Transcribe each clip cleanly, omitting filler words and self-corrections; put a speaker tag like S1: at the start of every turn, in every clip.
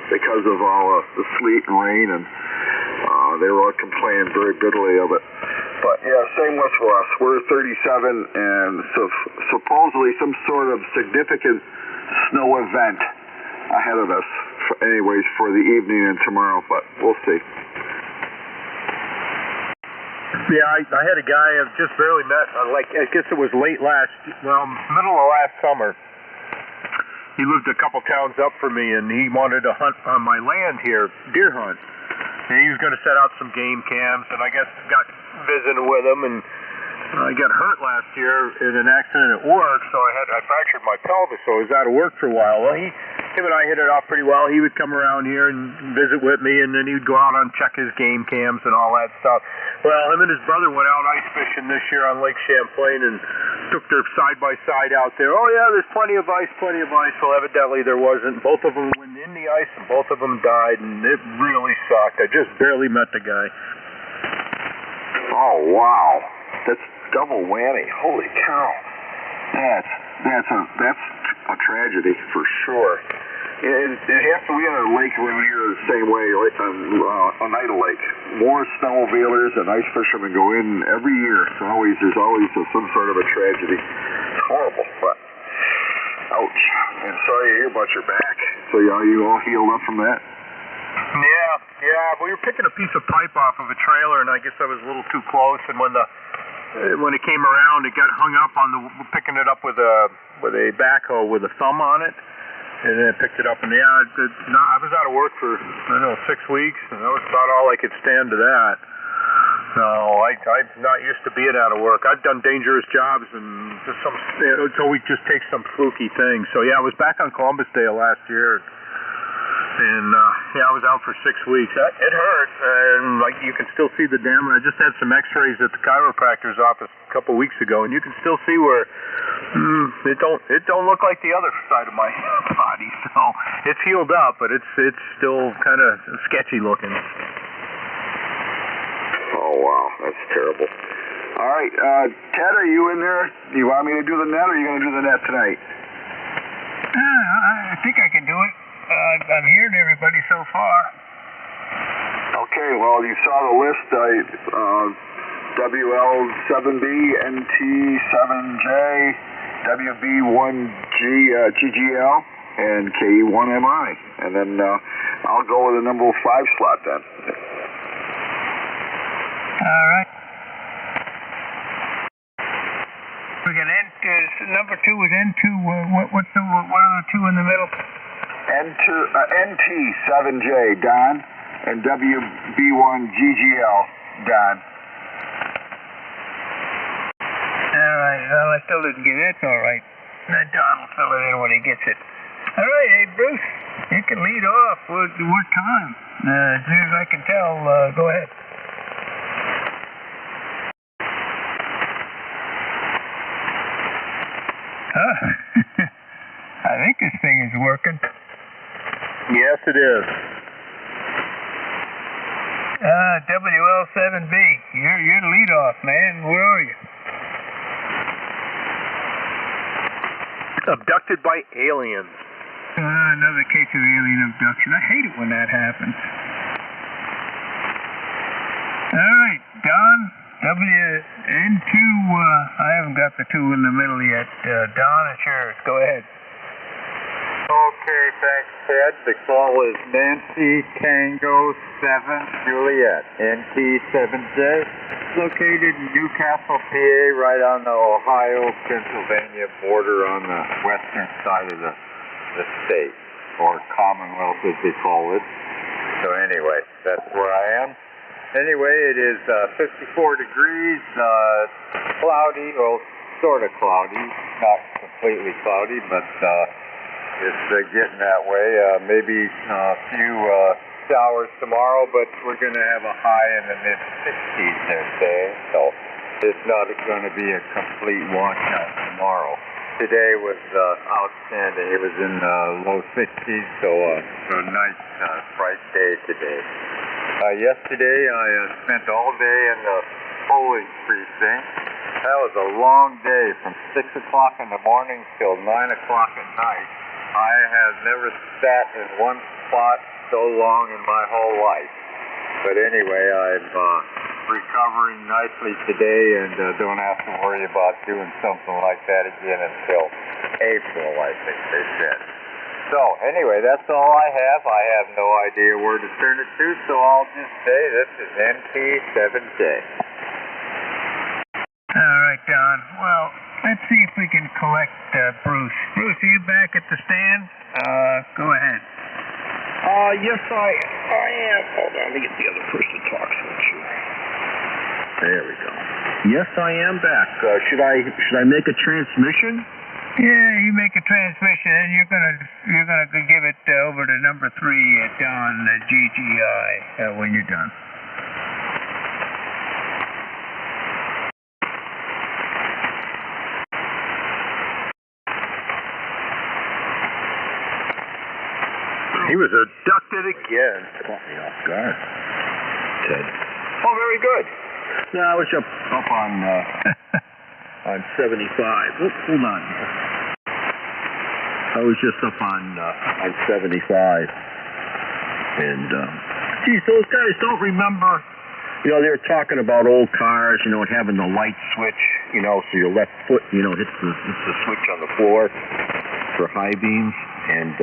S1: because of all the sleet and rain, and they were all complaining very bitterly of it. But yeah, same with us. We're 37, and supposedly some sort of significant snow event ahead of us, anyways, for the evening and tomorrow, but we'll see.
S2: Yeah, I had a guy I've just barely met, I guess it was middle of last summer. He lived a couple towns up from me, and he wanted to hunt on my land here, deer hunt. And he was going to set out some game cams, and I guess got visiting with him, and I got hurt last year in an accident at work, so I fractured my pelvis, so I was out of work for a while. Well, him and I hit it off pretty well. He would come around here and visit with me, and then he'd go out and check his game cams and all that stuff. Well, him and his brother went out ice fishing this year on Lake Champlain and took their side-by-side out there. Oh, yeah, there's plenty of ice. Well, evidently there wasn't. Both of them went in the ice, and both of them died, and it really sucked. I just barely met the guy.
S1: Oh, wow. That's double whammy. Holy cow. That's a tragedy for sure. It has to be on a lake around here the same way, like on Oneida Lake. More snowmobilers and ice fishermen go in every year. There's always some sort of a tragedy. It's horrible, but ouch. And sorry to hear about your back. So are you all healed up from that?
S2: Yeah. We were picking a piece of pipe off of a trailer, and I guess I was a little too close. And when it came around, it got hung up on picking it up with a backhoe with a thumb on it. And then I picked it up, and I was out of work for, 6 weeks, and that was about all I could stand to that. So I'm not used to being out of work. I've done dangerous jobs, and it's always just takes some fluky thing. So yeah, I was back on Columbus Day last year, and I was out for 6 weeks. It hurt, and you can still see the damage. I just had some X-rays at the chiropractor's office a couple weeks ago, and you can still see where it don't look like the other side of my body. So it's healed up, but it's still kind of sketchy looking.
S1: Oh wow, that's terrible. All right, Ted, are you in there? Do you want me to do the net, or are you going to do the net tonight?
S3: I think I can do it. I'm hearing everybody so far.
S1: Okay, well, you saw the list. WL7B, NT7J, WB1G, GGL, and KE1MI. And then I'll go with the number 5 slot then.
S3: All right. We got number 2 was N2. What are the two in the middle?
S1: NT7J, Don, and WB1GGL, Don.
S3: All right. Well, I still didn't get it. That's all right. Don will fill it in when he gets it. All right. Hey, Bruce, you can lead off. What time? As soon as I can tell, go ahead. I think this thing is working.
S2: Yes, it is.
S3: WL7B, you're the lead off, man. Where are you?
S2: Abducted by aliens.
S3: Another case of alien abduction. I hate it when that happens. All right, Don, WN2, I haven't got the 2 in the middle yet. Don, it's yours. Go ahead.
S4: Okay, thanks, Ted. The call is Nancy Tango 7 Juliet, NT7J, located in Newcastle, PA, right on the Ohio-Pennsylvania border on the western side of the state, or Commonwealth as they call it. So anyway, that's where I am. Anyway, it is 54 degrees, cloudy, well, sort of cloudy, not completely cloudy, but it's getting that way. Maybe a few showers tomorrow, but we're going to have a high in the mid-60s, they're saying. So it's not going to be a complete washout tomorrow. Today was outstanding. It was in the low 60s, so a nice, bright day today. Yesterday, I spent all day in the polling precinct. That was a long day, from 6 o'clock in the morning till 9 o'clock at night. I have never sat in one spot so long in my whole life. But anyway, I'm recovering nicely today and don't have to worry about doing something like that again until April, I think they said. So anyway, that's all I have. I have no idea where to turn it to, so I'll just say this is NT7J.
S3: All right, Don. Well, let's see if we can collect Bruce. Bruce, are you back at the stand? Go ahead.
S1: Yes, I am. Hold on, let me get the other person to talk to you. There we go. Yes, I am back. Should I make a transmission?
S3: Yeah, you make a transmission, and you're gonna give it over to number 3 at Don GGI when you're done.
S2: He was abducted again.
S1: Caught me off guard. Ted.
S2: Oh, very good.
S1: No, I was up on on 75. Oops, hold on. I was just up on 75, and geez, those guys don't remember. You know, they were talking about old cars, you know, and having the light switch, you know, so your left foot, you know, hits the switch on the floor for high beams, and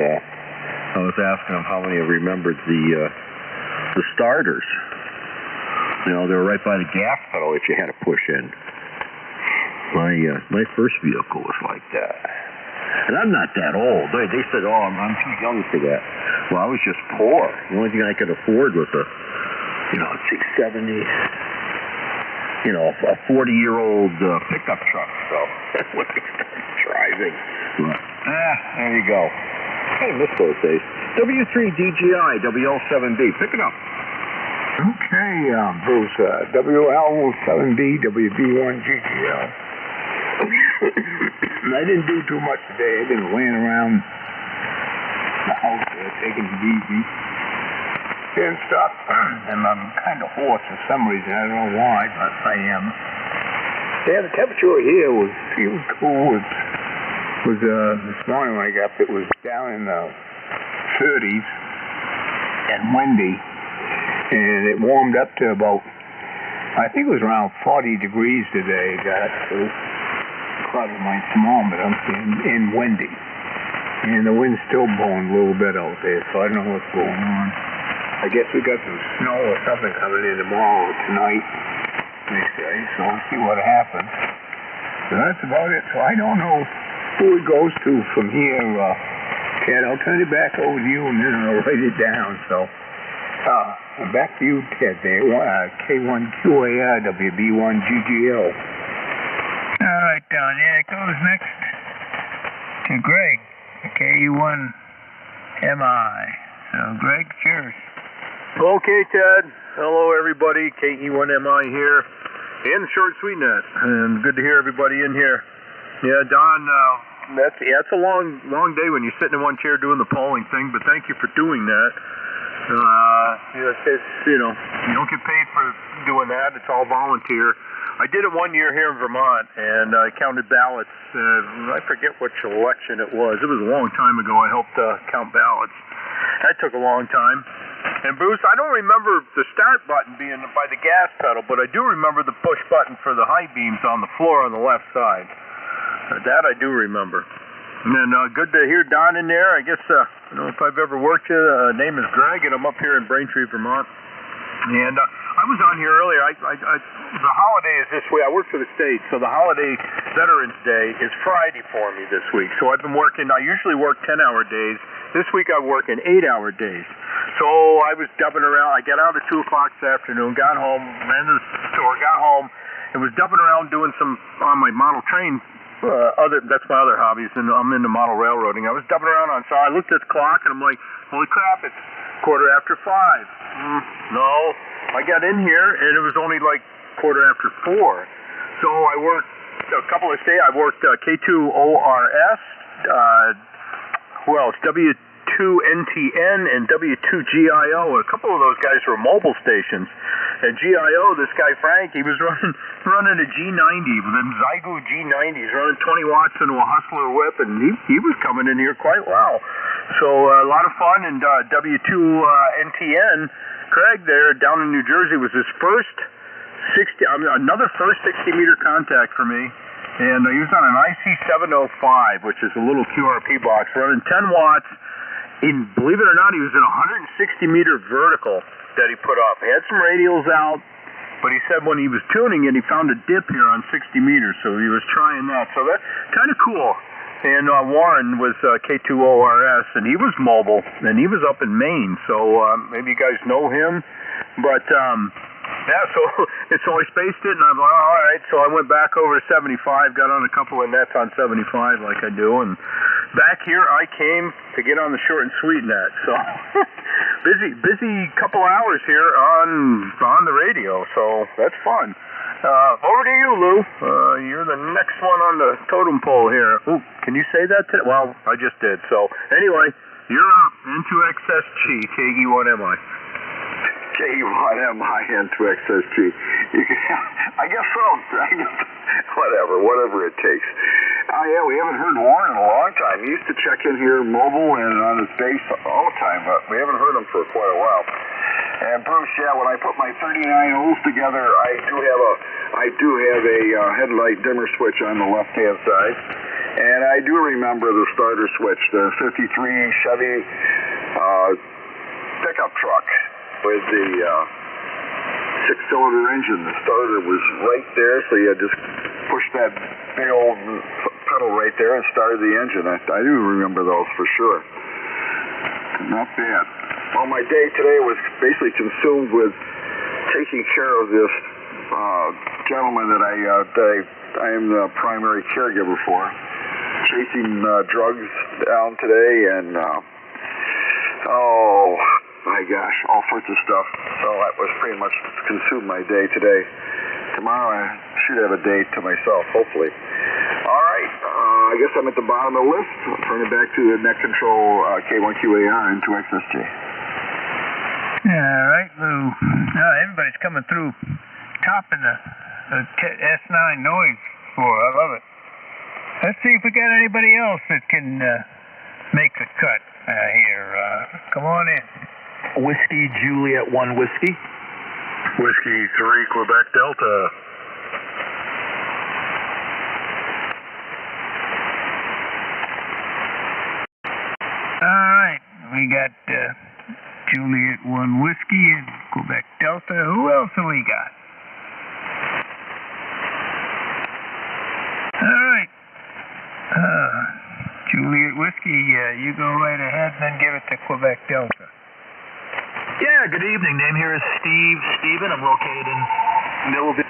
S1: I was asking them how many remembered the starters. You know, they were right by the gas pedal that you had to push in. My first vehicle was like that. And I'm not that old. They said, oh, I'm too young for that. Well, I was just poor. The only thing I could afford was a 670, a 40-year-old pickup truck. So that's what I started driving. But, there you go. I miss those days. W3DGI, WL7B. Pick it up.
S5: Okay, Bruce, WL7B, WB1GGL. I didn't do too much today. I been laying around the house taking it easy and stuff. And I'm kind of hoarse for some reason. I don't know why, but I am. Yeah, the temperature here feels cool. This morning when I got up, it was down in the 30s and windy. And it warmed up to about, I think it was around 40 degrees today. Got up to probably my thermometer and windy. And the wind's still blowing a little bit out there, so I don't know what's going on. I guess we got some snow or something coming in tomorrow or tonight, they say, so we'll see what happens. So that's about it. So I don't know who it goes to from here. Ted, I'll turn it back over to you and then I'll write it down. So back to you, Ted, there. K1QAR WB1GGL.
S3: All right, Don. Yeah, it goes next to Greg, KE1MI. So, Greg, cheers.
S2: Okay, Ted. Hello, everybody. KE1MI here. And the short sweet net. And good to hear everybody in here. Yeah, Don, it's a long day when you're sitting in one chair doing the polling thing, but thank you for doing that. You don't get paid for doing that. It's all volunteer. I did it one year here in Vermont, and I counted ballots. I forget which election it was. It was a long time ago. I helped count ballots. That took a long time. And Bruce, I don't remember the start button being by the gas pedal, but I do remember the push button for the high beams on the floor on the left side. That I do remember. And then good to hear Don in there. I guess, I don't know if I've ever worked you. Name is Greg, and I'm up here in Braintree, Vermont. And I was on here earlier. The holiday is this week. I work for the state, so the holiday Veterans Day is Friday for me this week. So I've been working. I usually work 10-hour days. This week I work in 8-hour days. So I was dubbing around. I got out at 2 o'clock this afternoon, got home, ran to the store, got home, and was dubbing around doing some on my model train. That's my other hobbies, and I'm into model railroading. I was dubbing around so I looked at the clock, and I'm like, holy crap, it's 5:15. No, I got in here, and it was only like 4:15. So I worked a couple of days. I worked K2ORS, who else? W2NTN and W2GIO. A couple of those guys were mobile stations. At GIO, this guy Frank, he was running a G90, the Zygo G90. He's running 20 watts into a Hustler whip, and he was coming in here quite well. So a lot of fun. And W2NTN, Craig there down in New Jersey was his first another first 60-meter contact for me. And he was on an IC705, which is a little QRP box, running 10 watts. Believe it or not, he was in a 160-meter vertical that he put up. He had some radials out, but he said when he was tuning it, he found a dip here on 60 meters, so he was trying that. So that's kind of cool. And Warren was K2ORS, and he was mobile, and he was up in Maine, so maybe you guys know him. But, yeah, so I spaced it, and I'm like, all right. So I went back over to 75, got on a couple of nets on 75 like I do, and back here I came to get on the short and sweet net. So busy couple hours here on the radio, so that's fun. Over to you, Lou. You're the next one on the totem pole here. Ooh, can you say that today? Well, I just did. So anyway, you're up. N2XSG, KE1MI.
S1: K1MI, N2XSG. I guess so. Whatever it takes. Yeah, we haven't heard Warren in a long time. He used to check in here mobile and on his base all the time, but we haven't heard him for quite a while. And Bruce, yeah, when I put my 39 O's together, I do have a headlight dimmer switch on the left-hand side, and I do remember the starter switch, the 53 Chevy pickup truck with the 6-cylinder engine. The starter was right there, so you just push that big old pedal right there and started the engine. I do remember those for sure. Not bad. Well, my day today was basically consumed with taking care of this gentleman that I am the primary caregiver for, chasing drugs down today, and oh my gosh, all sorts of stuff. So that was pretty much consumed my day today. Tomorrow I should have a day to myself, hopefully. All right, I guess I'm at the bottom of the list. I'll turn it back to the net control K1QAR and N2XSG.
S3: All right, Lou. Everybody's coming through, topping the S9 noise score. I love it. Let's see if we got anybody else that can make the cut here. Come on in.
S6: Whiskey Juliet 1 Whiskey.
S2: Whiskey 3 Quebec Delta.
S3: All right, we got Juliet 1 Whiskey and Quebec Delta. Who else have we got? All right. Juliet Whiskey, you go right ahead and then give it to Quebec Delta.
S6: Yeah, good evening. Name here is Steven. I'm located in Millville.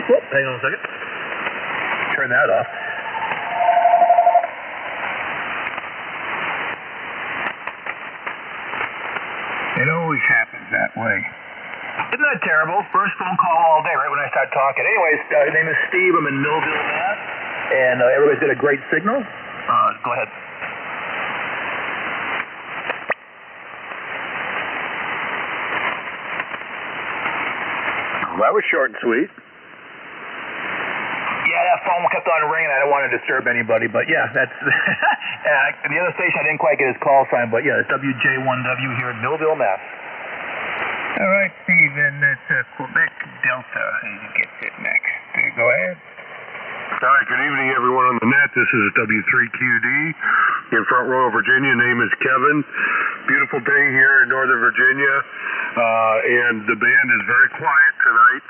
S6: Whoop, hang on a second. Turn that off.
S3: It always happens that way.
S6: Isn't that terrible? First phone call all day, right when I start talking. Anyways, my name is Steve. I'm in Millville, Mass. And everybody's got a great signal. Go ahead.
S2: That was short and sweet.
S6: Yeah, that phone kept on ringing. I don't want to disturb anybody, but yeah, that's the other station. I didn't quite get his call sign, but yeah, it's WJ1W here in Millville, Mass.
S3: All right, Steve, and it's Quebec Delta. He gets it next. Go ahead.
S2: All right, good evening, everyone on the net. This is W3QD in Front Royal, Virginia. Name is Kevin. Beautiful day here in Northern Virginia, and the band is very quiet tonight,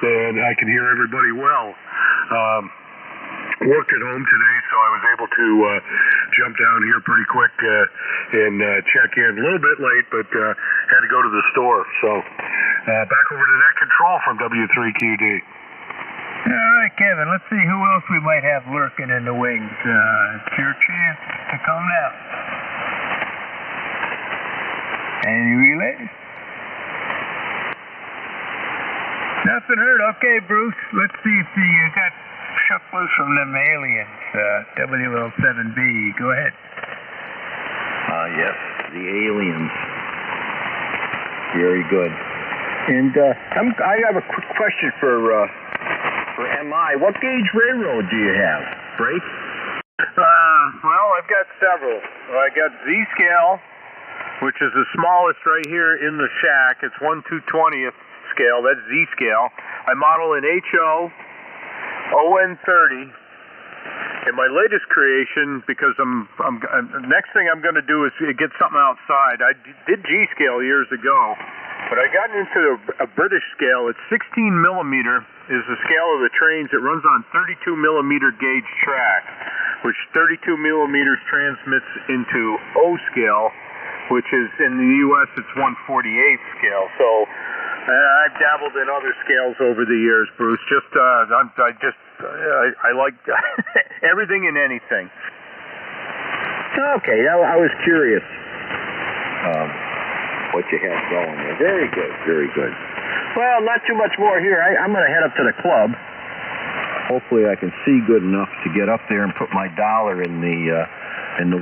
S2: and I can hear everybody well. Worked at home today, so I was able to jump down here pretty quick and check in. A little bit late, but had to go to the store. So back over to net control from W3QD.
S3: All right, Kevin, let's see who else we might have lurking in the wings. It's your chance to come now. Any relays? Nothing heard. Okay, Bruce, let's see if you got shook loose from them aliens. WL7B, go ahead.
S1: Yes. the aliens. Very good. And I have a quick question for MI. What gauge railroad do you have? Break?
S2: Well, I've got several. I got Z-scale, which is the smallest right here in the shack. It's 1/220th scale. That's Z-scale. I model in HO, ON30. And my latest creation, because next thing I'm going to do is get something outside. I did G-scale years ago, but I got into a British scale. It's 16 millimeter is the scale of the trains. It runs on 32 millimeter gauge track, which 32 millimeters transmits into O scale, which is in the U.S. it's 1/48th scale. So I've dabbled in other scales over the years, Bruce. I like everything and anything.
S1: Okay, I was curious what you had going there. Very good, very good. Well, not too much more here. I'm going to head up to the club. Hopefully I can see good enough to get up there and put my dollar in the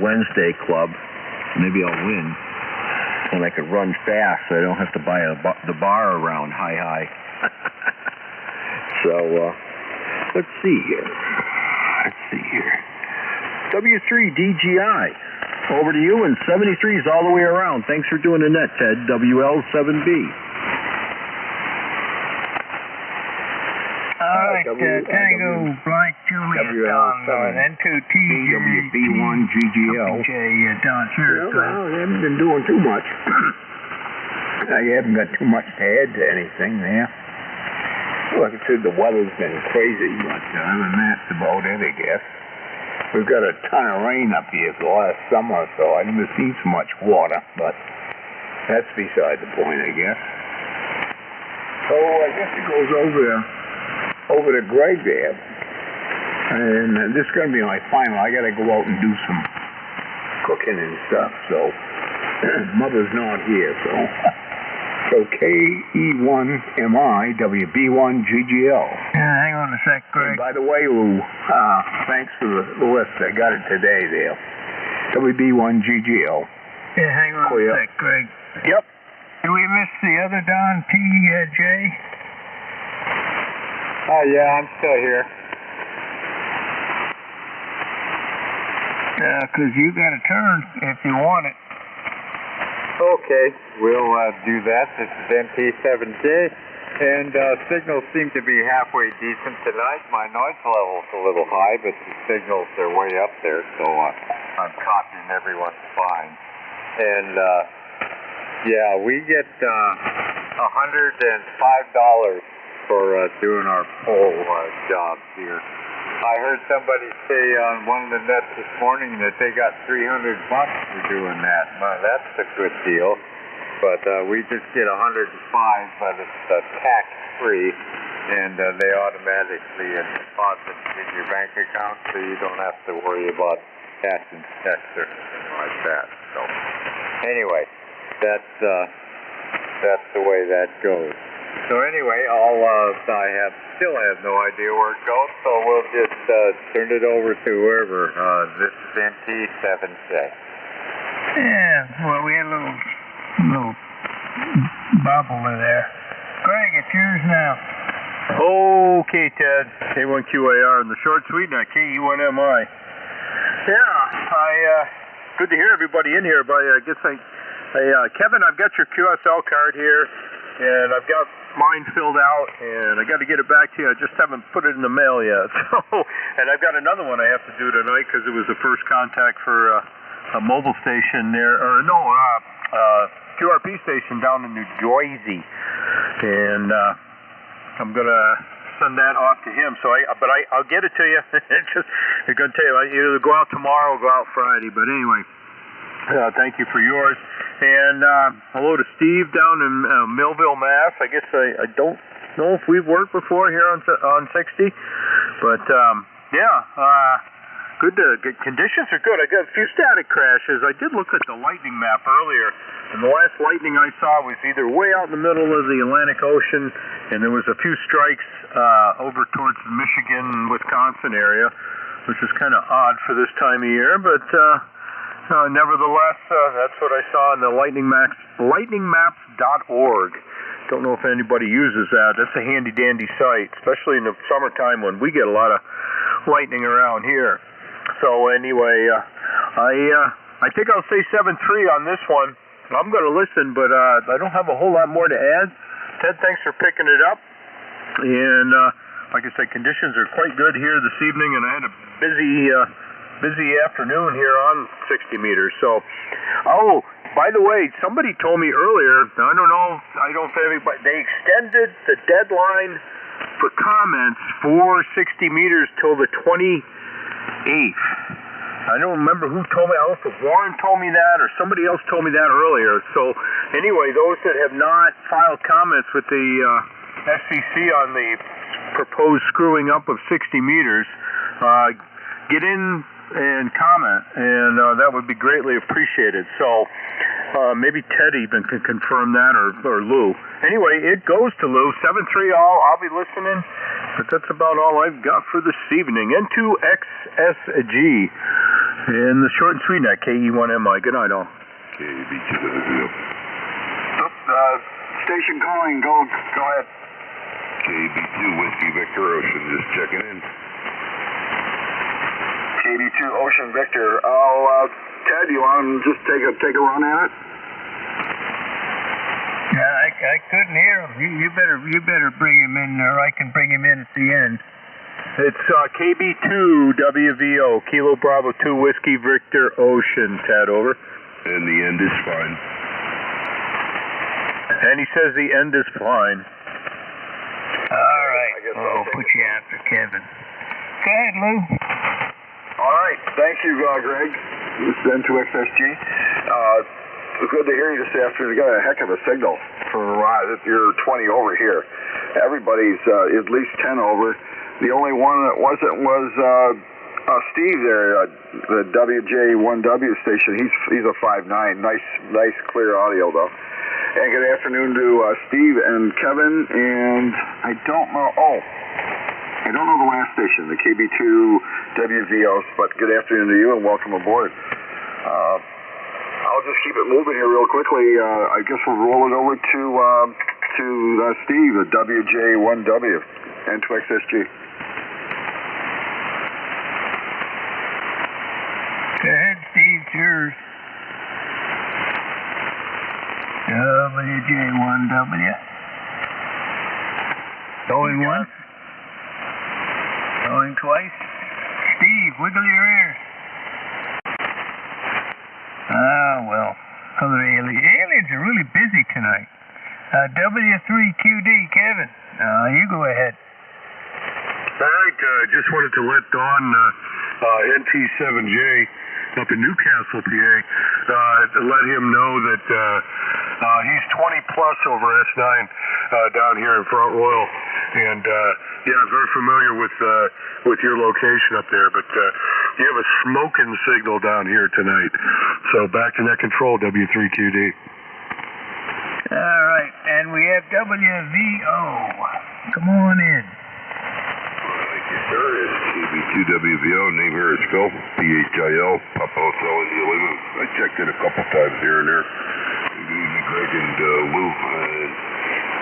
S1: Wednesday club. Maybe I'll win. And I could run fast so I don't have to buy the bar around high. So, let's see here. W3DGI. Over to you, and 73s all the way around. Thanks for doing the net, Ted. WL7B.
S3: All right, Tango Blank Juliet Don, N2T
S5: WB1GGL.
S3: Don, sure.
S5: Well, I haven't been doing too much. I haven't got too much to add to anything there. Like I said, the weather's been crazy, but other than that, that's about it, I guess. We've got a ton of rain up here for the last summer, so I haven't seen so much water, but that's beside the point, I guess. So I guess it goes over to Greg there. And this is going to be my final. I got to go out and do some cooking and stuff, so Mother's not here, so... So KE1MI WB1GGL.
S3: Yeah, hang on a sec, Greg.
S5: And by the way, Lou, thanks for the list. I got it today there. WB1GGL.
S3: Yeah, hang on a sec, Greg.
S2: Yep.
S3: Did we miss the other Don, TJ?
S4: Oh, yeah, I'm still here.
S3: Yeah, because you got a turn if you want it.
S4: Okay, we'll do that. This is MP7J, and signals seem to be halfway decent tonight. My noise level's a little high, but the signals are way up there, so I'm copying everyone's fine. And yeah, we get $105 for doing our poll jobs here. I heard somebody say on one of the nets this morning that they got $300 for doing that. Well, that's a good deal. But we just get $105, but it's tax-free, and they automatically deposit it in your bank account, so you don't have to worry about cashing checks or anything like that. So anyway, that's the way that goes. So anyway, I still have no idea where it goes, so we'll just turn it over to whoever. This is NT7J.
S3: Yeah, well, we had a little bubble in there. Greg, it's yours now.
S2: Okay, Ted. K1QAR and the short sweet now, KE1MI. Yeah, good to hear everybody in here. But I guess Kevin, I've got your QSL card here, and I've got mine filled out, and I got to get it back to you. I just haven't put it in the mail yet. So, and I've got another one I have to do tonight because it was the first contact for a mobile station there, QRP station down in New Jersey, and I'm gonna send that off to him. So I'll get it to you. I'm gonna tell you, either go out tomorrow or go out Friday. But anyway, thank you for yours. And hello to Steve down in Millville, Mass. I guess I don't know if we've worked before here on 60, but good conditions are good. I got a few static crashes. I did look at the lightning map earlier, and the last lightning I saw was either way out in the middle of the Atlantic Ocean, and there was a few strikes over towards the Michigan, Wisconsin area, which is kind of odd for this time of year, but nevertheless, that's what I saw on the lightningmaps.org. Don't know if anybody uses that. That's a handy-dandy site, especially in the summertime when we get a lot of lightning around here. So anyway, I think I'll say 7-3 on this one. I'm going to listen, but I don't have a whole lot more to add. Ted, thanks for picking it up. And like I said, conditions are quite good here this evening, and I had a busy afternoon here on 60 meters. So, by the way, somebody told me earlier, I don't know if anybody, they extended the deadline for comments for 60 meters till the 28th. I don't remember who told me. I don't know if Warren told me that or somebody else told me that earlier. So anyway, those that have not filed comments with the FCC on the proposed screwing up of 60 meters, get in and comment, and that would be greatly appreciated. So maybe Ted even can confirm that, or Lou. Anyway, it goes to Lou. 7-3 all. I'll be listening. But that's about all I've got for this evening. N2XSG. And the short and sweet net, KE1MI. Good night, all.
S1: KB2WVO. Station calling. Go ahead. KB2 Whiskey Victor Ocean. Just checking in. KB2 Ocean Victor. Ted, you want to just take a run at it?
S3: Yeah, I couldn't hear him. You better bring him in, or I can bring him in at the end.
S2: It's KB2WVO, Kilo Bravo 2 Whiskey Victor Ocean, Ted, over.
S1: And the end is fine.
S2: And he says the end is fine.
S3: All right. We'll put you after Kevin. Go ahead, Lou.
S1: All right. Thank you, Greg. This is N2XSG. Good to hear you this afternoon. You got a heck of a signal for you're 20 over here. Everybody's at least 10 over. The only one that wasn't was Steve there, the WJ1W station. He's a 5.9. Nice clear audio though. And good afternoon to Steve and Kevin. And I don't know the last station, the KB2WVOs, but good afternoon to you and welcome aboard. I'll just keep it moving here real quickly. I guess we'll roll it over to Steve, the WJ1W, N2XSG.
S3: Go ahead, Steve, it's yours. WJ1W. Going once. Going twice. Steve, wiggle your ears. Well, other aliens are really busy tonight. W3QD, Kevin, you go ahead.
S7: All right, just wanted to let Don, NT7J, up in Newcastle, PA, let him know that he's 20 plus over S9 down here in Front Royal, and very familiar with your location up there. But you have a smoking signal down here tonight. So back to net control, W3QD.
S3: All right, and we have WVO. Come on in.
S1: There is KB2WVO, name here is Phil, PHIL, Papa Hotel India Lima. I checked in a couple times here and there. Greg and Lou and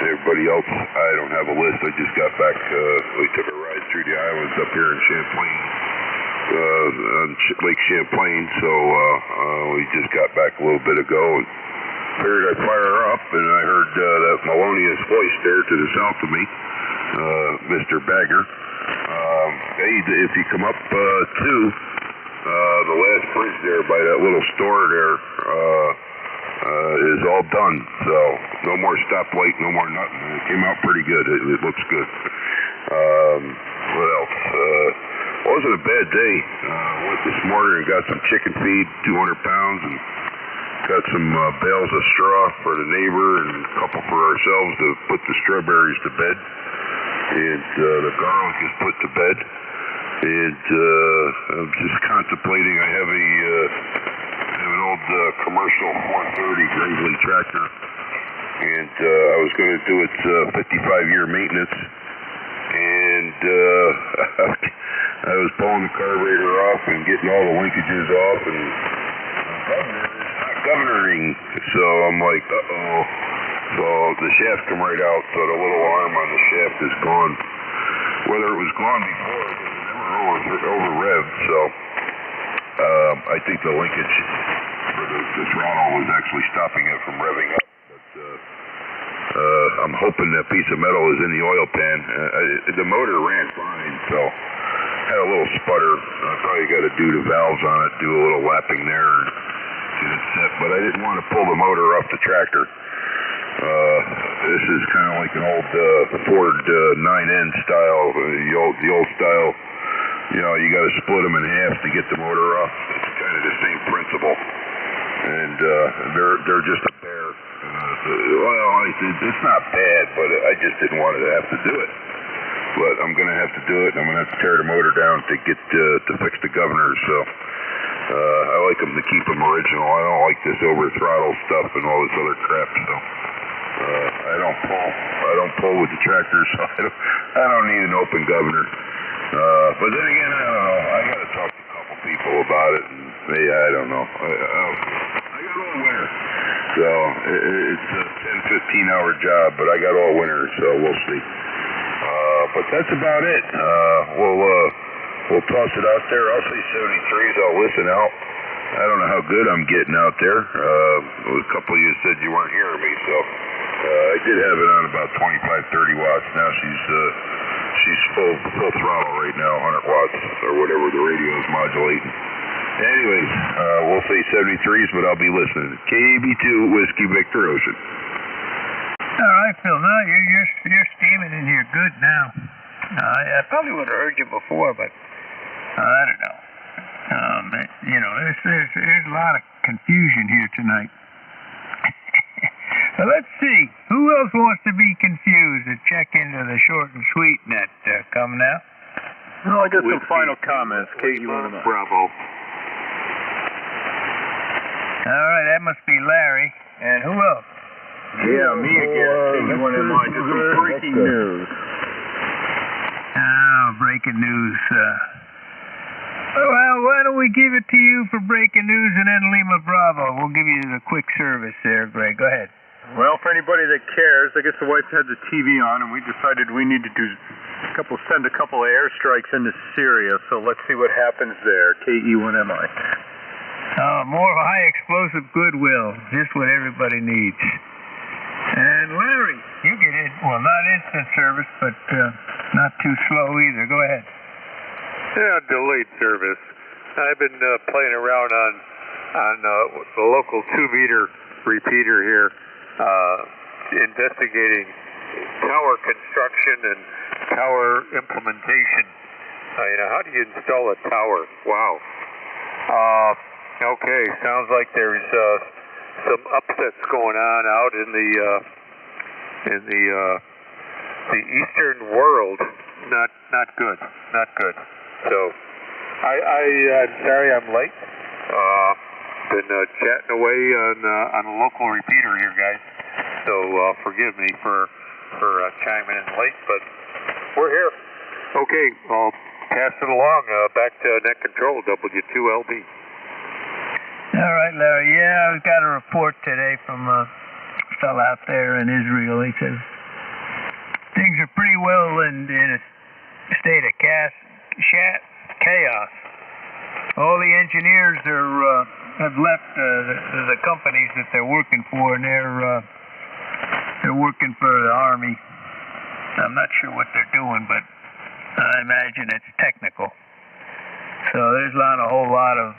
S1: everybody else, I don't have a list. I just got back, we took a ride through the islands up here in Champlain, on Lake Champlain, so we just got back a little bit ago and figured I'd fire her up, and I heard that melodious voice there to the south of me, Mr. Bagger. Hey, if you come up to the last bridge there by that little store there, is all done. So no more stoplight, no more nothing. It came out pretty good. It looks good. What else? Wasn't a bad day. Went this morning and got some chicken feed, 200 pounds, and got some bales of straw for the neighbor and a couple for ourselves to put the strawberries to bed. And the garlic is put to bed. And I'm just contemplating. I have an old commercial 430 Gravely tractor, and I was going to do its 55-year maintenance. And I was pulling the carburetor off and getting all the linkages off, and
S7: governor is not governoring. So I'm like, uh-oh. So the shaft come right out, so the little arm on the shaft is gone. Whether it was gone before, it never over revved, so I think the linkage for the throttle was actually stopping it from revving up. But I'm hoping that piece of metal is in the oil pan. The motor ran fine, so had a little sputter. I probably got to do the valves on it, do a little lapping there, and get it set. But I didn't want to pull the motor off the tractor. This is kind of like an old Ford 9N style, the old style. You know, you got to split them in half to get the motor off. It's kind of the same principle, and they're just a bear. Well, it's not bad, but I just didn't want to have to do it. But I'm going to have to do it, and I'm going to have to tear the motor down to get to fix the governors. So I like them to keep them original. I don't like this over throttle stuff and all this other crap. So I don't pull with the tractor. So I don't need an open governor. But then again, I don't know. I got to talk to a couple people about it, and I don't know. I got all winter. So it's a 10, 15-hour job, but I got all winter, so we'll see. But that's about it. We'll toss it out there. I'll say 73s. I'll listen out. I don't know how good I'm getting out there. A couple of you said you weren't hearing me, so I did have it on about 25, 30 watts. Now she's full throttle right now, 100 watts or whatever the radio is modulating. Anyways, we'll say 73s, but I'll be listening. KB2 Whiskey Victor Ocean.
S3: All right, Phil. No, you're steaming in here good now. I probably would have heard you before, but I don't know. You know, there's a lot of confusion here tonight. Well, let's see. Who else wants to be confused and check into the short and sweet net coming out?
S2: Well, I got some final comments. Kate, you want to know?
S1: Bravo.
S3: All right, that must be Larry. And who else?
S2: Yeah, me again. You want to mind just some breaking news.
S3: Oh, breaking news. Well, why don't we give it to you for breaking news and then Lima Bravo. We'll give you the quick service there, Greg. Go ahead.
S2: Well, for anybody that cares, I guess the wife had the TV on, and we decided we needed to send a couple of airstrikes into Syria. So let's see what happens there. KE1MI.
S3: More high explosive goodwill. Just what everybody needs. And Larry, you get it. Well, not instant service, but not too slow either. Go ahead.
S4: Yeah, delayed service. I've been playing around on the local 2-meter repeater here, investigating tower construction and tower implementation. How do you install a tower? Wow. Okay, sounds like there's some upsets going on out in the eastern world. Not good. So I'm sorry I'm late. Been chatting away on a local repeater here, guys. So forgive me for chiming in late, but we're here. Okay, I'll pass it along. Back to net control, W2LB.
S3: All right, Larry. Yeah, I've got a report today from a fellow out there in Israel. He says things are pretty well in a state of chaos. All the engineers have left the companies that they're working for, and they're working for the Army. I'm not sure what they're doing, but I imagine it's technical. So there's a whole lot of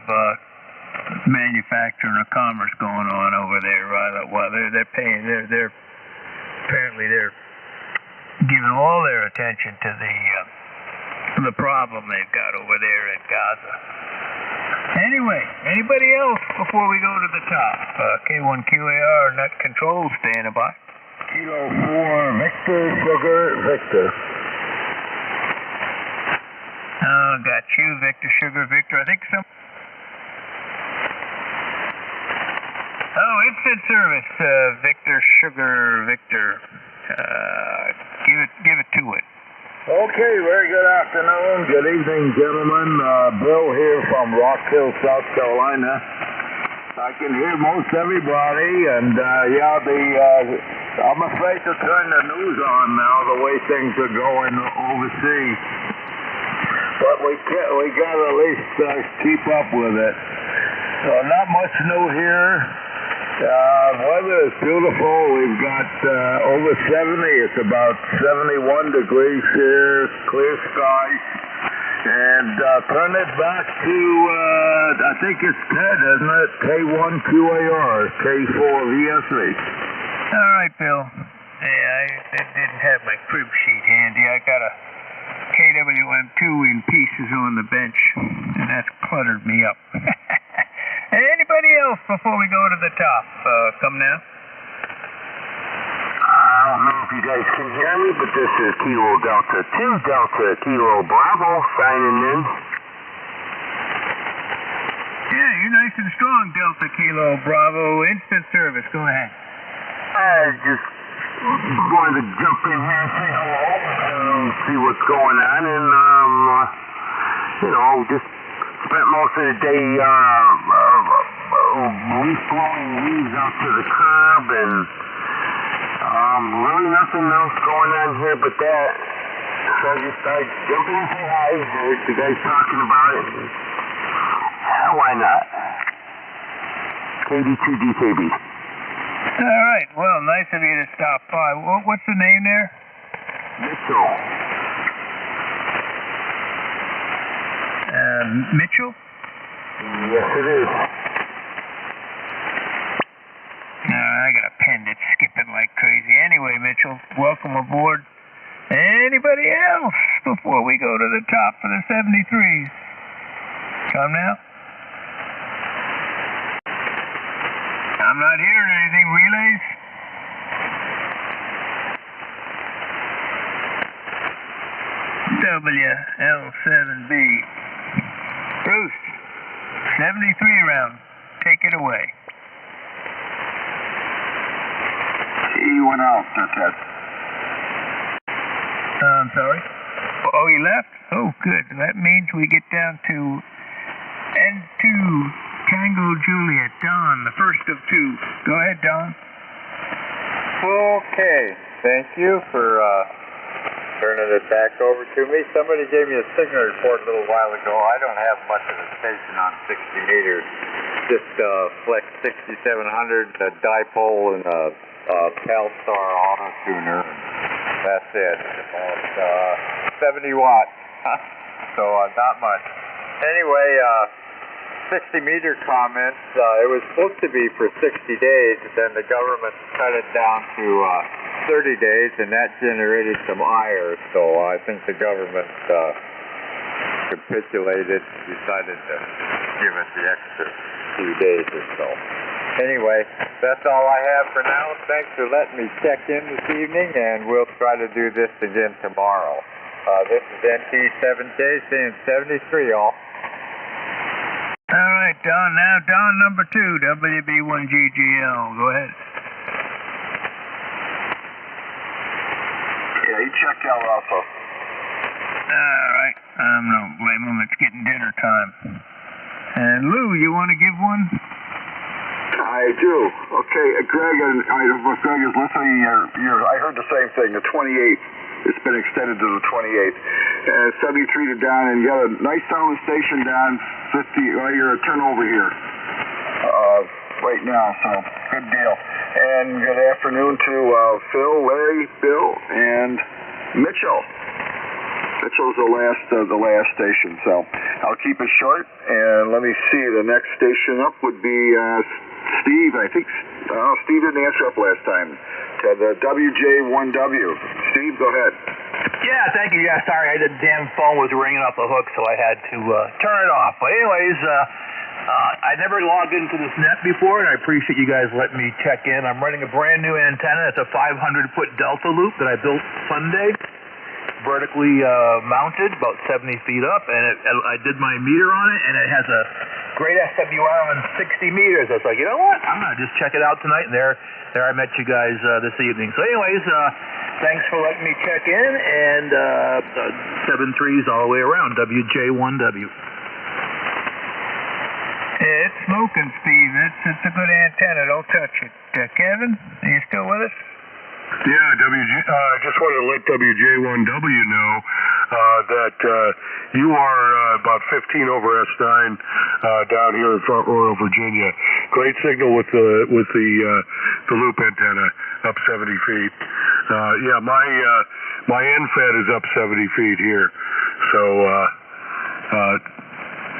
S3: manufacturing or commerce going on over there. While they're apparently giving all their attention to the problem they've got over there in Gaza. Anyway, anybody else before we go to the top? K1QAR net control standing by.
S5: Kilo 4 Victor Sugar Victor.
S3: Oh, got you, Victor Sugar Victor. I think some. Oh, instant service, Victor Sugar Victor. Give it to it.
S5: Okay, very good afternoon. Good evening, gentlemen. Bill here from Rock Hill, South Carolina. I can hear most everybody, and I'm afraid to turn the news on now, the way things are going overseas. But we got to at least keep up with it. So not much new here. Weather is beautiful. We've got over 70. It's about 71 degrees here, clear skies. And turn it back to, I think it's Ted, isn't it? K1QAR, K4VSV.
S3: All right, Bill. Yeah, I didn't have my crib sheet handy. I got a KWM2 in pieces on the bench, and that's cluttered me up. Anybody else before we go to the top? Come now.
S8: I don't know if you guys can hear me, but this is Kilo Delta 2, Delta Kilo Bravo, signing in.
S3: Yeah, you're nice and strong, Delta Kilo Bravo. Instant service. Go ahead.
S8: I just wanted to jump in here and say hello and see what's going on, and, just spent most of the day blowing leaves out to the curb, and really nothing else going on here but that. So I just started jumping and say hi. Heard you guys talking about it. Why not? KD2DKB.
S3: All right. Well, nice of you to stop by. What's the name there?
S8: Mitchell.
S3: Mitchell?
S8: Yes, it is.
S3: I got a pen that's skipping like crazy. Anyway, Mitchell, welcome aboard. Anybody else before we go to the top for the 73s? Come now. I'm not hearing anything. Relays? WL7B. Bruce, 73 round. Take it away.
S1: He went out, Ted.
S3: I'm sorry? Oh, he left? Oh, good. That means we get down to N2 Tango Juliet. Don, the first of two. Go ahead, Don.
S4: Okay. Thank you for turning it back over to me. Somebody gave me a signal report a little while ago. I don't have much of a station on 60 meters. Just Flex 6700, a dipole, and a Pelstar auto tuner. That's it. About 70 watts. So not much. Anyway, 60 meter comments. It was supposed to be for 60 days, and then the government cut it down to 30 days, and that generated some ire. So I think the government capitulated, decided to give us the extra few days or so. Anyway, that's all I have for now. Thanks for letting me check in this evening, and we'll try to do this again tomorrow. This is NT7J saying 73, all.
S3: All right, Don. Now, Don number 2, WB1GGL. Go ahead.
S1: Yeah, he checked out also.
S3: All right. Don't blame him. It's getting dinner time. And Lou, you want to give one?
S1: I do. Okay, Greg, Greg is listening. I heard the same thing. The 28th. It's been extended to the 28th. 73 to Don, and you got a nice sound station, Don. 50. You're a turnover here right now, so good deal. And good afternoon to Phil, Larry, Bill, and Mitchell. Mitchell's the last station, so I'll keep it short. And let me see. The next station up would be Steve. I think Steve didn't answer up last time. The WJ1W. Steve, go ahead.
S6: Yeah, thank you. Yeah, sorry, the damn phone was ringing off the hook, so I had to turn it off. But anyways, I never logged into this net before, and I appreciate you guys letting me check in. I'm running a brand new antenna. It's a 500-foot Delta loop that I built Sunday, vertically mounted, about 70 feet up, and I did my meter on it, and it has a great SWR on 60 meters. I was like, you know what? I'm going to just check it out tonight, and there I met you guys this evening. So anyways, thanks for letting me check in, and 7-3s all the way around, WJ1W.
S3: It's smoking, Steve. It's a good antenna. Don't touch it. Kevin, are you still with us?
S7: Yeah, just wanted to let WJ1W know that you are about 15 over S9 down here in Front Royal, Virginia. Great signal with the loop antenna up 70 feet. Yeah, my end fed is up 70 feet here. So,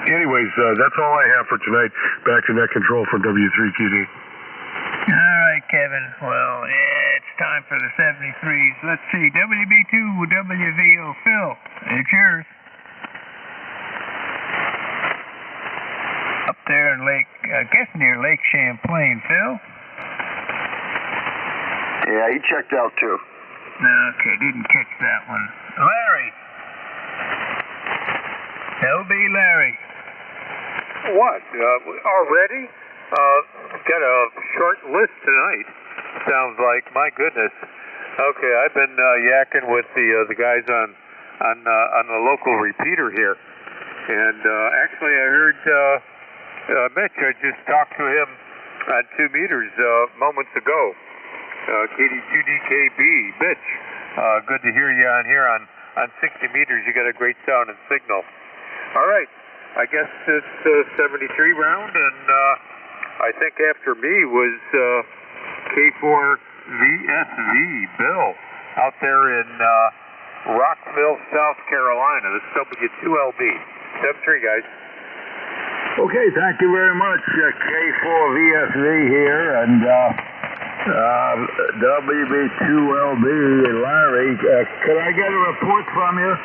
S7: anyways, that's all I have for tonight. Back to net control from W3QD.
S3: All right, Kevin. Well, it's time for the 73s. Let's see. WB2, WVO. Phil, it's yours. Up there in I guess near Lake Champlain, Phil?
S1: Yeah, he checked out too.
S3: Okay, didn't catch that one. Larry. LB Larry.
S4: What? Already? Got a short list tonight. Sounds like, my goodness. Okay, I've been yakking with the guys on the local repeater here, and actually I heard Mitch. I just talked to him on 2 meters moments ago. KD2DKB, Mitch. Good to hear you on here on 60 meters. You got a great sound and signal. All right, I guess it's 73 round, and I think after me was K4VSV, Bill, out there in Rockville, South Carolina. This is W2LB. 73, guys.
S5: Okay, thank you very much, K4VSV here, and WB2LB, Larry. Can I get a report from you?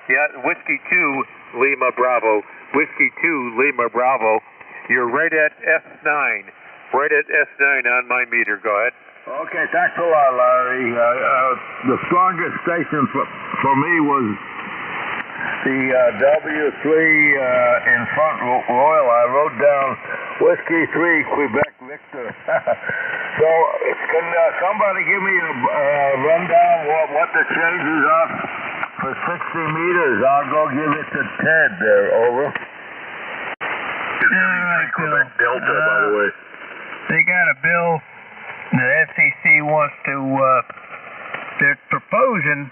S4: Yeah, Whiskey 2, Lima Bravo. Whiskey 2, Lima Bravo. You're right at S9. Right at S9 on my meter. Go ahead.
S5: Okay, thanks a lot, Larry. The strongest station for me was the W3 in Front Royal. I wrote down Whiskey 3, Quebec Victor. So, can somebody give me a rundown what the changes are for 60 meters? I'll go give it to Ted there. Over.
S7: It's Quebec Delta, by the way.
S3: They got a bill. The FCC wants to. They're proposing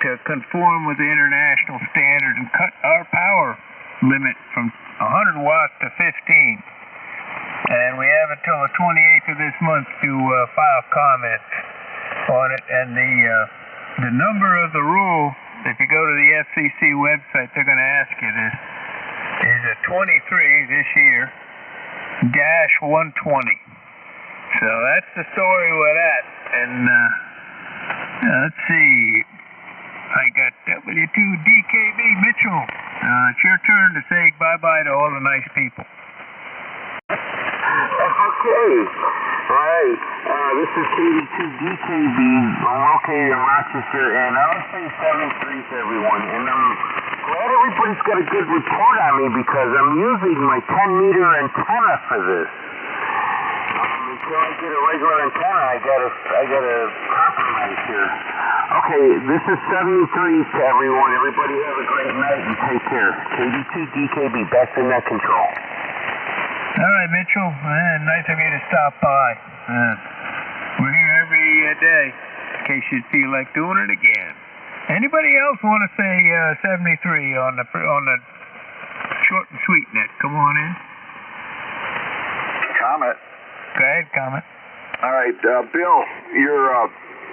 S3: to conform with the international standard and cut our power limit from 100 watts to 15. And we have until the 28th of this month to file comments on it. And the number of the rule, if you go to the FCC website, they're going to ask you this, is a 23 this year, -120. So that's the story with that. And let's see. I got W2DKB Mitchell. It's your turn to say bye-bye to all the nice people.
S8: Okay. All right. This is KD2DKB. I'm located in Rochester, and I want to say 73 to everyone. And I'm glad everybody's got a good report on me because I'm using my 10-meter antenna for this. Until I get a regular antenna, I gotta compromise here. Okay, this is 73 to everyone. Everybody have a great night and take care. KD2DKB, back to net control.
S3: All right, Mitchell. Nice of you to stop by. We're here every day in case you'd feel like doing it again. Anybody else want to say 73 on the short and sweet net? Come on in.
S1: Comment.
S3: Go ahead, comment.
S1: All right, Bill, you're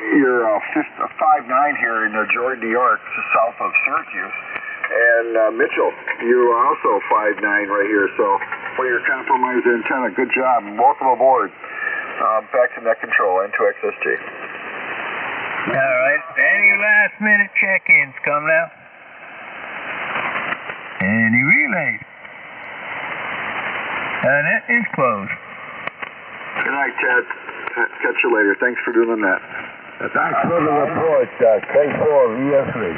S1: 5'9" here in Jordan, New York, south of Syracuse. And Mitchell, you're also 5'9" right here. So for your compromised antenna, good job. Both of them aboard. Back to net control, N2XSG.
S3: All right. Any last-minute check-ins come now? Any relays? That is closed.
S1: Good night, Ted. Catch you later. Thanks for doing that.
S5: Thanks for the report, K4VSV.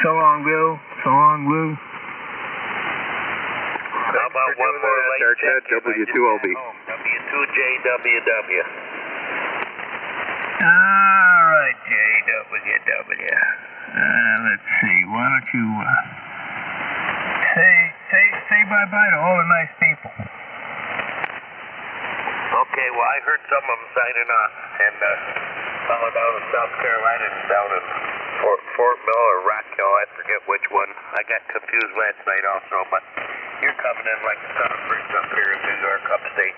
S3: So long, Bill. So long, Lou.
S4: How about one more late check? W2LB.
S8: W2JWW.
S3: All right, JWW. Let's see. Why don't you... Say bye-bye to all the nice people.
S8: Okay, well, I heard some of them signing off, and followed down in South Carolina and down in Fort Mill or Rock Hill, I forget which one. I got confused last night also, but you're coming in like a ton of bricks up here in New York, upstate.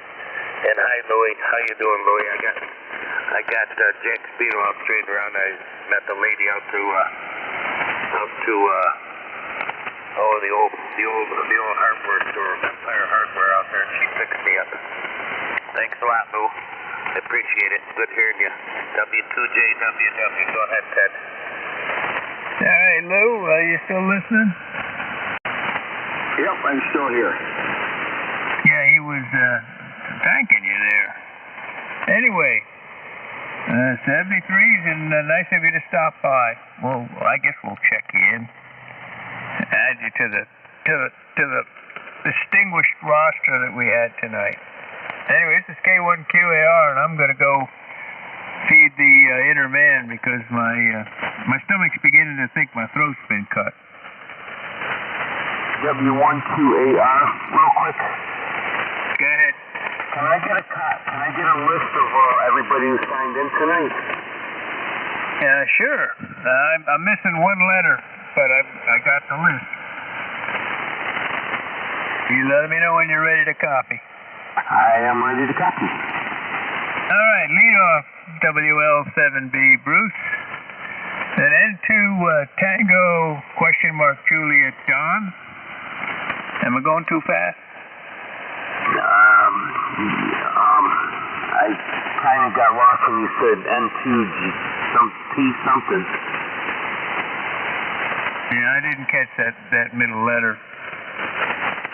S8: And hi, Louie. How you doing, Louie? I got Jack Spino out straight around. I met the lady out to the old hardware store, Empire Hardware out there, and she fixed me up. Thanks a lot, Lou. I appreciate it. Good hearing you. W2JWW. Go ahead, Ted.
S3: All right, Lou, are you still listening?
S1: Yep, I'm still here.
S3: Yeah, he was thanking you there. Anyway, 73's and nice of you to stop by. Well, I guess we'll check you in. Add you to the distinguished roster that we had tonight. Anyway, this is K1QAR, and I'm going to go feed the inner man because my stomach's beginning to think my throat's been cut.
S8: W1QAR, real quick.
S3: Go ahead.
S8: Can I get a list of everybody who signed in tonight?
S3: Sure. I'm missing one letter, but I got the list. You let me know when you're ready to copy.
S8: I am ready to copy.
S3: All right, lead off WL7B, Bruce. Then N2 Tango Juliet John. Am I going too fast?
S8: I kind of got lost when you said N2 something.
S3: Yeah, I didn't catch that middle letter.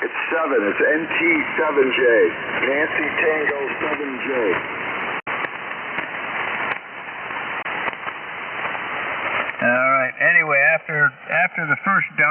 S1: It's 7. It's NT7J. Nancy Tango 7J.
S3: All right. Anyway, after the first Don